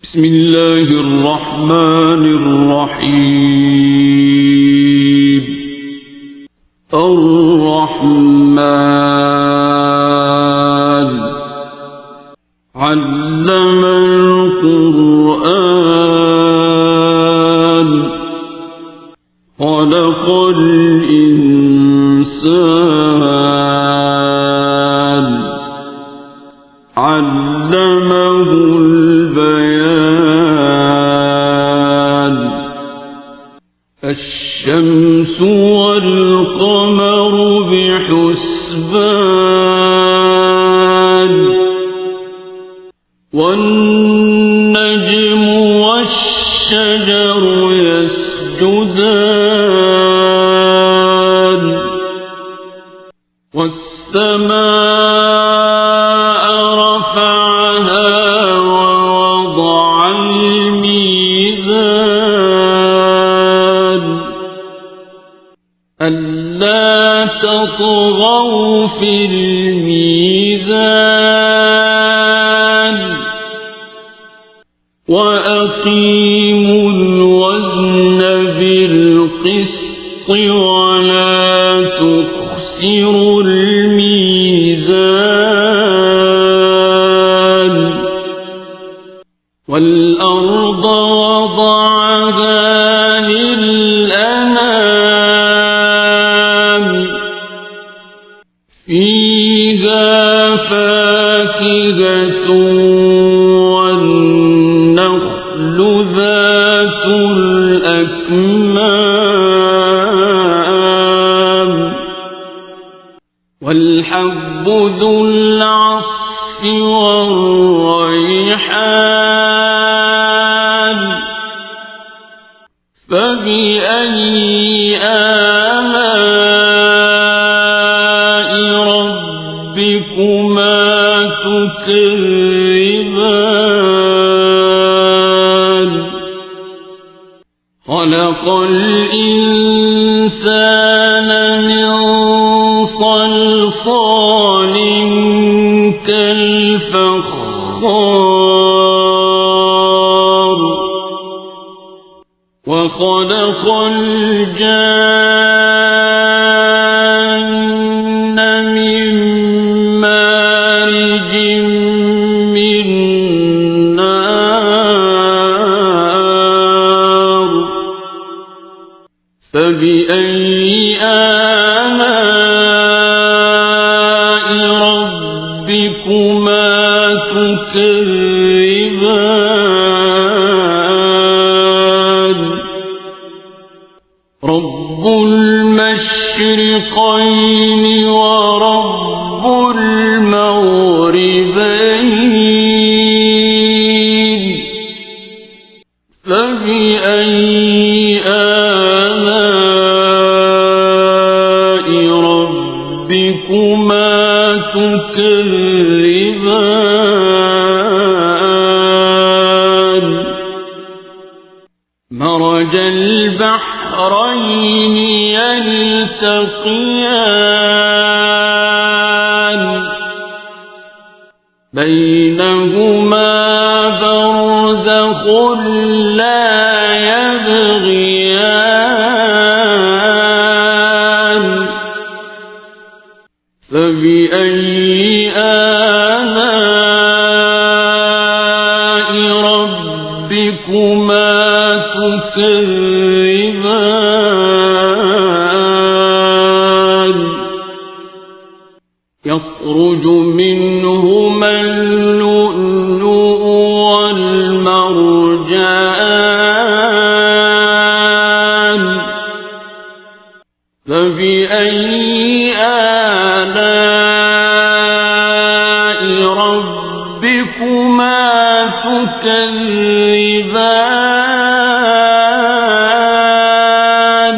بسم الله الرحمن الرحيم. الرحمن علم القرآن خلق الإنسان علمه البيان. الشمس والقمر بحسبان والنجم والشجر يسجدان والسماء رفعها ووضع الميزان ألا تطغوا في الميزان وأقيموا الوزن بالقسط ولا تخسروا الميزان. والأرض وضعها للأنام فيها فاكهة والنخل ذات الأكمام والحب ذو العصف والريحان. فبأي آلاء ربكما تكذبان. خلق الإنسان من صلصال كالفخار وخلق الجان من مارج من نار. فبأي آلاء ربكما تكذبان. رب المشرقين ورب المغربين. فبأي آلاء ربكما تكذبان. مرج البحرين يلتقيان بينهما برزخ لا يبغيان. فبأي آلاء ربكما تكذبان. يخرج منهما اللؤلؤ والمرجان. فبأي آلاء ربكما تكذبان.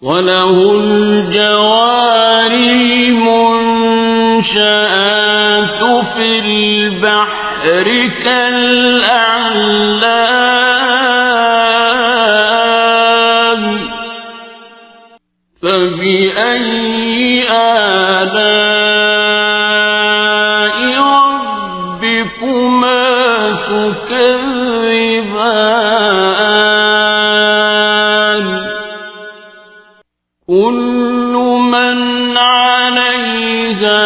وله الجوار المنشآت في البحر كالأعلام. فبأي آلاء ربكما تكذبان كل من عليها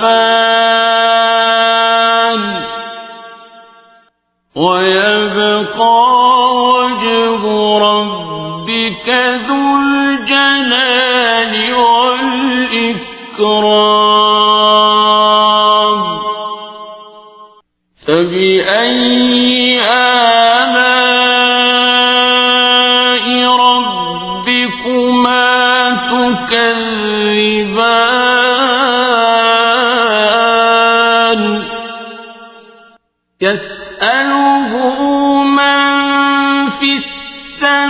فان ويبقى وجه ربك ذو الجلال والإكرام فبأي آلاء ربكما تكذبان يسأله من في السماوات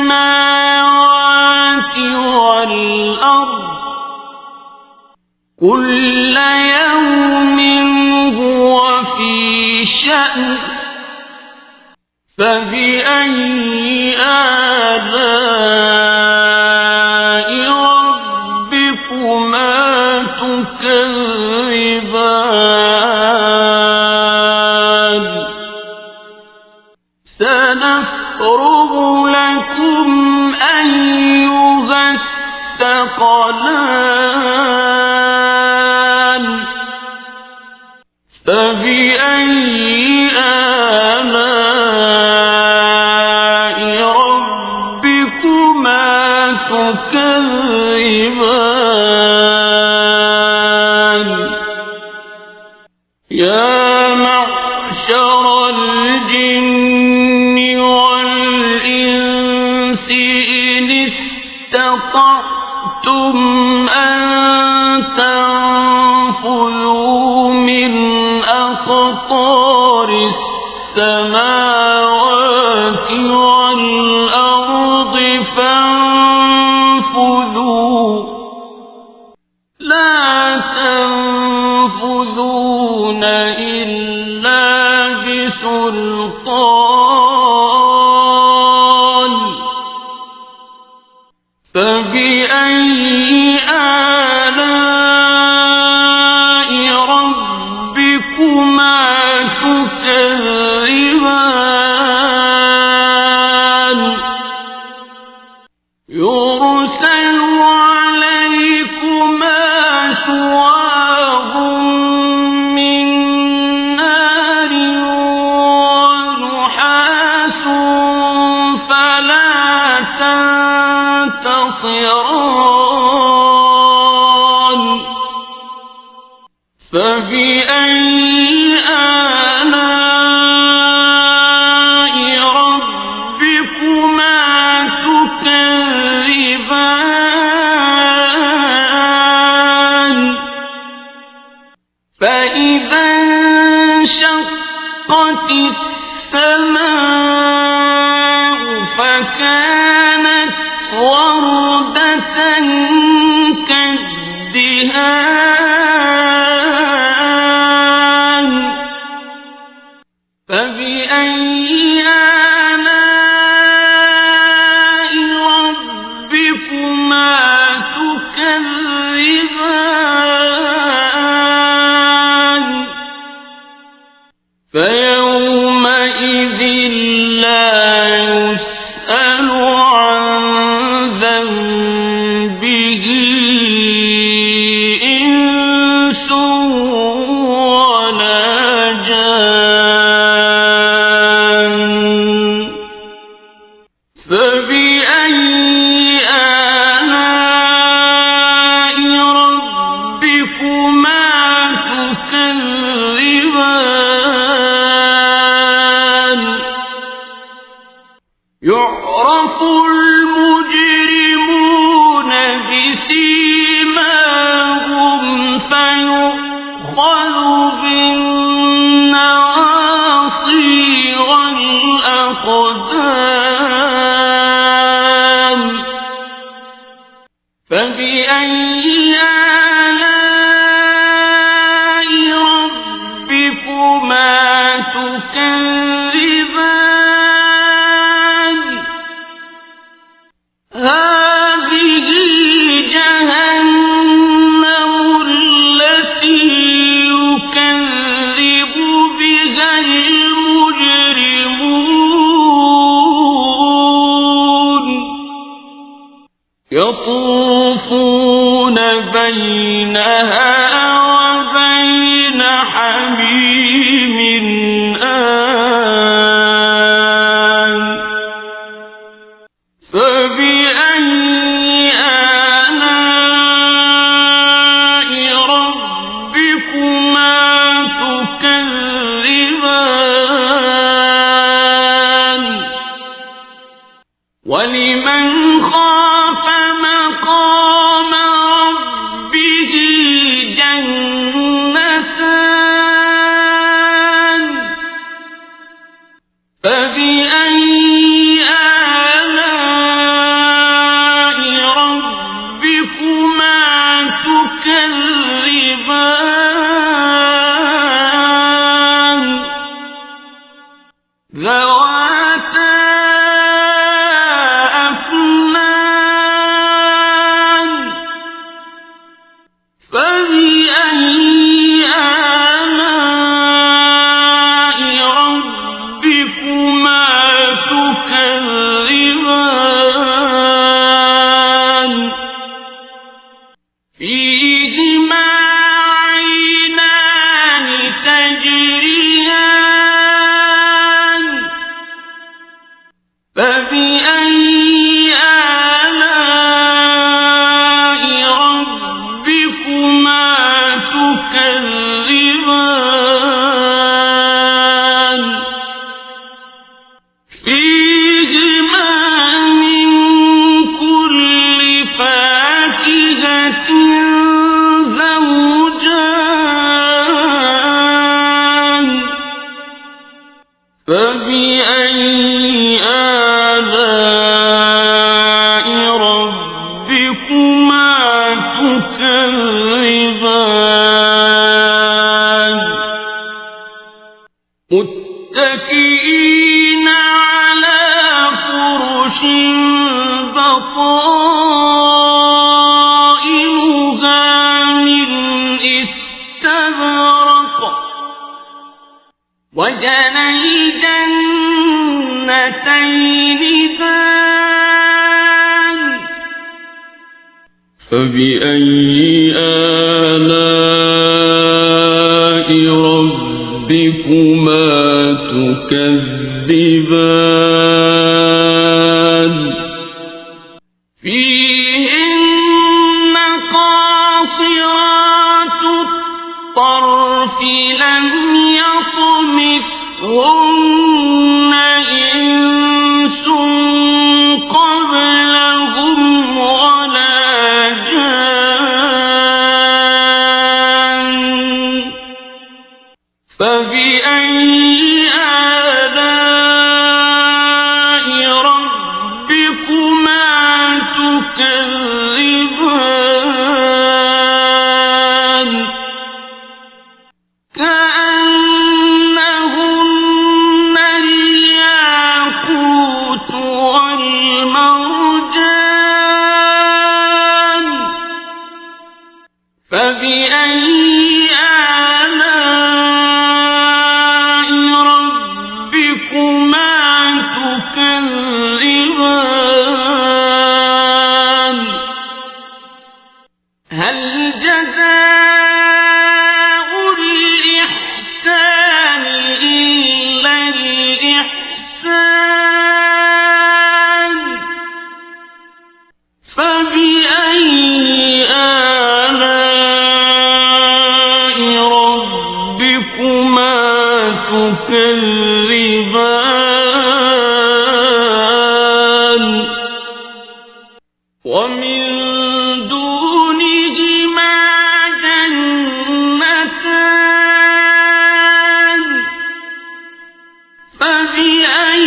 والأرض كل يوم هو في شأن فبأي آلاء ربكما تكذبان سنفرغ لكم أيها الثقلان فبأي آلاء ربكما تكذبان يا معشر الجن والإنس إن استطعتم أن تنفذوا من أقطار السماوات والأرض فانفذوا لا تنفذون إلا بسلطان فبأي آلاء ربكما تكذبان يرسل عليكما شواظ من نار ونحاس فلا تنتصران فبأي آلاء ربكما تكذبان فإذا انشقت السماء فكانت وردة كالدهان فبأي آلاء ربكما تكذبان فيومئذ لا يسأل عن ذنبه إنس ولا جان فبأي آلاء ربكما تكذبان يعرف المجرمون بسيماهم فيؤخذ بالنواصي والأقدام فبأي آلاء ربكما تكذبان يطوفون بينها وبين حميم آن فبأي آلاء ربكما تكذبان ولمن خاف مقام ربه جنتان فبأي آلاء ربكما تكذبان ذواتا أفنان فبأي آلاء ربكما تكذبان فيهما عينان تجريان فبأي آلاء ربكما تكذبان فيهما من كل فاكهة زوجان فبأي آلاء ربكما تكذبان متكئين على فرش بطائنها من استبرق وجنى الجنتين دان فبأي آلاء ربكما تكذبان فيهن قاصرات الطرف لم يطمثهن إنس قبلهم ولا جان فبأي آلاء ربكما تكذبان كأنهن الياقوت والمرجان فبأي آلاء ربكما تكذبان هل جزاء الإحسان إلا الإحسان فبأي آلاء ربكما تكذبان ومن دونهما جنتان فبأي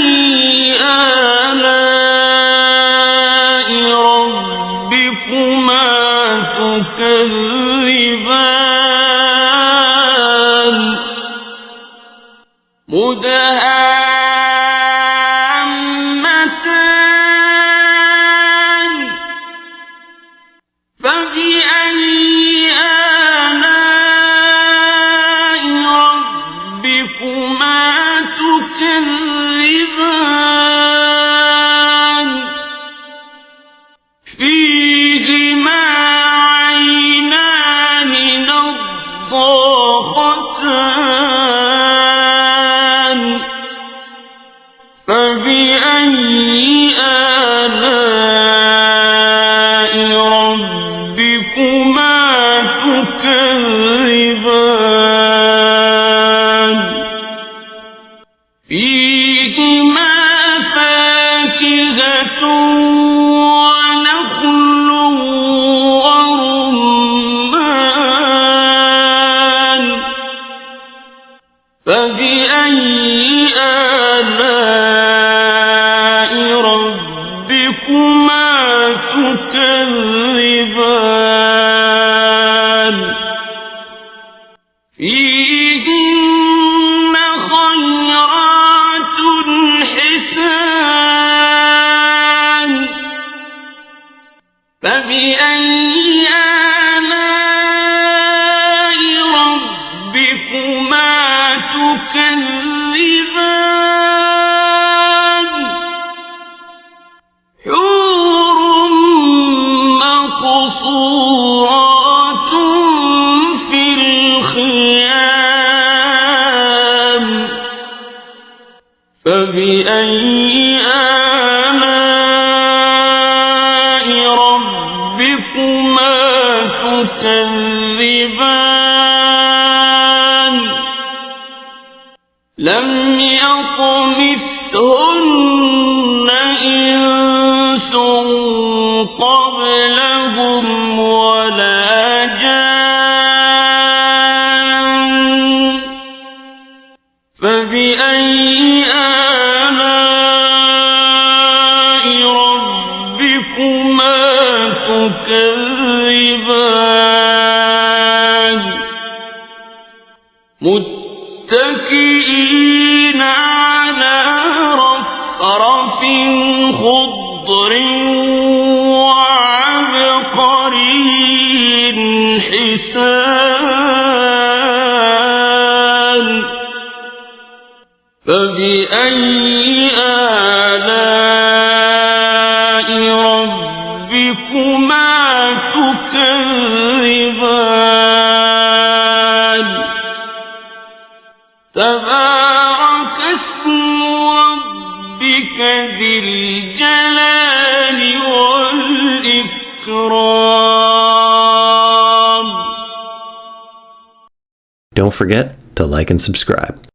آلاء ربكما تكذبان مدهامتان فبأي آلاء ربكما تكذبان فيه فيهما فاكهة ونخل ورمان فبأي آلاء ربكما تكذبان فيهن خيرات حسان فبأي آلاء ربكما تكذبان حور مقصورات في الخيام فبأي آلاء ربكما تكذبان لم يطمثهن إنس قبلهم ولا جان فبأي آلاء ربكما تكذبان متكئين على رفرف خضر وعبقري حسان فبأي آلاء ربكما تكذبان تبارك اسم ربك ذي الجلال والإكرام. Don't forget to like and subscribe.